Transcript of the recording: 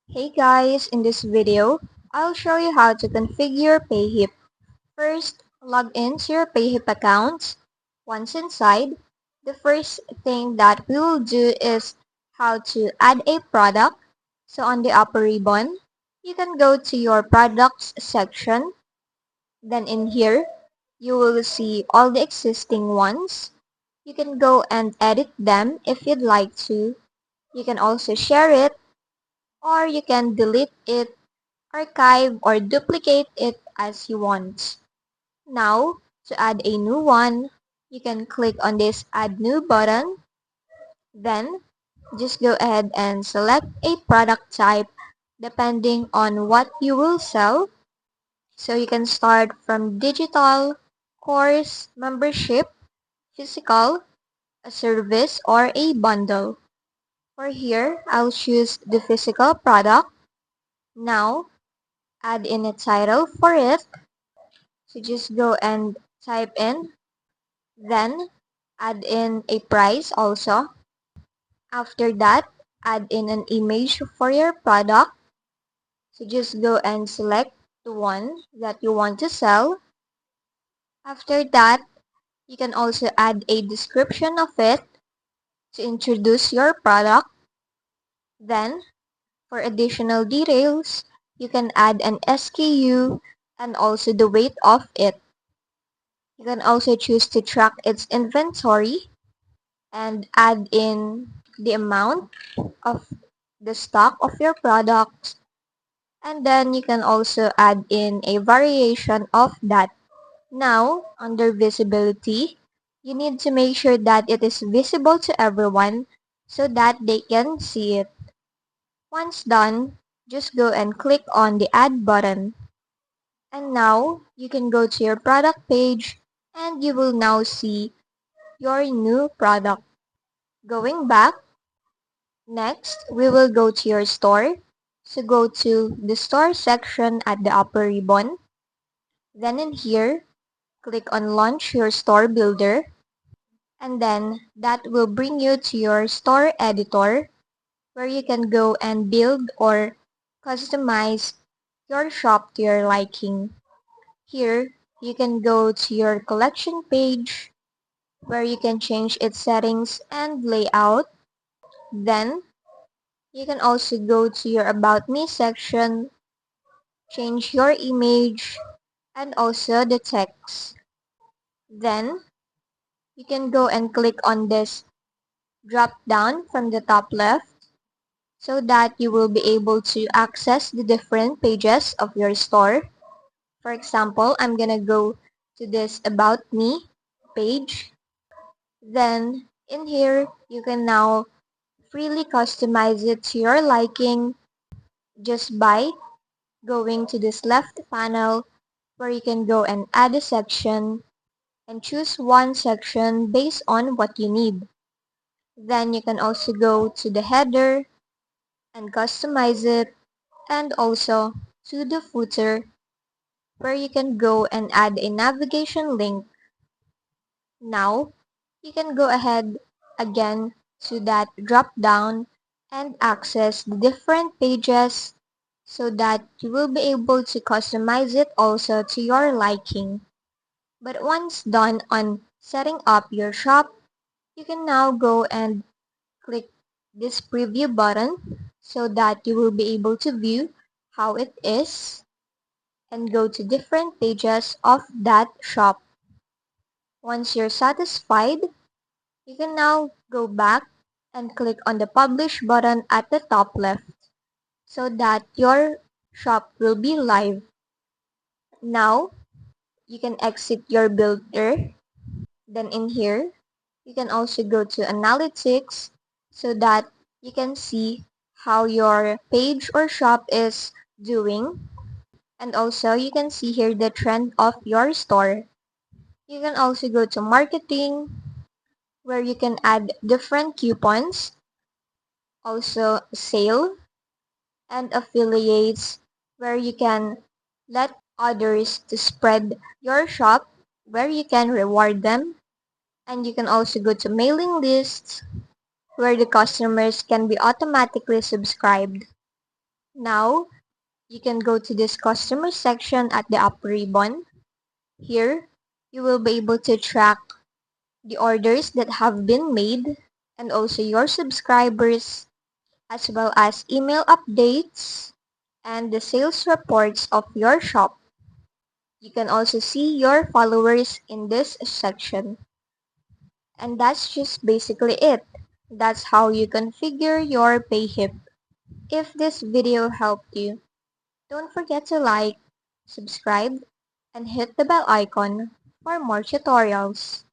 Hey guys, in this video, I'll show you how to configure Payhip. First, log into your Payhip account. Once inside, the first thing that we will do is how to add a product. So on the upper ribbon, you can go to your products section. Then in here, you will see all the existing ones. You can go and edit them if you'd like to. You can also share it or you can delete it, archive, or duplicate it as you want. Now, to add a new one, you can click on this Add New button. Then, just go ahead and select a product type depending on what you will sell. So you can start from digital, course, membership, physical, a service, or a bundle. For here, I'll choose the physical product. Now, add in a title for it. So just go and type in, then add in a price also. After that, add in an image for your product. So just go and select the one that you want to sell. After that, you can also add a description of it to introduce your product. Then, for additional details, you can add an SKU and also the weight of it. You can also choose to track its inventory and add in the amount of the stock of your product, and then you can also add in a variation of that. Now, under visibility, you need to make sure that it is visible to everyone so that they can see it. Once done, just go and click on the add button. And now, you can go to your product page and you will now see your new product. Going back, next, we will go to your store. So go to the store section at the upper ribbon. Then in here, click on launch your store builder. And then that will bring you to your store editor where you can go and build or customize your shop to your liking. Here, you can go to your collection page where you can change its settings and layout. Then, you can also go to your About Me section, change your image, and also the text. Then, you can go and click on this drop down from the top left so that you will be able to access the different pages of your store. For example, I'm gonna go to this About Me page. Then, in here, you can now freely customize it to your liking just by going to this left panel where you can go and add a section and choose one section based on what you need. Then you can also go to the header and customize it, and also to the footer where you can go and add a navigation link. Now you can go ahead again to that drop down and access the different pages so that you will be able to customize it also to your liking. But once done on setting up your shop, you can now go and click this preview button so that you will be able to view how it is and go to different pages of that shop. Once you're satisfied, you can now go back and click on the publish button at the top left so that your shop will be live. Now, you can exit your builder. Then in here, you can also go to analytics so that you can see how your page or shop is doing. And also, you can see here the trend of your store. You can also go to marketing where you can add different coupons, also sale, and affiliates where you can let others to spread your shop where you can reward them. And you can also go to mailing lists where the customers can be automatically subscribed. Now, you can go to this customer section at the upper ribbon. Here, you will be able to track the orders that have been made and also your subscribers, as well as email updates and the sales reports of your shop. You can also see your followers in this section. And that's just basically it. That's how you configure your Payhip. If this video helped you, don't forget to like, subscribe, and hit the bell icon for more tutorials.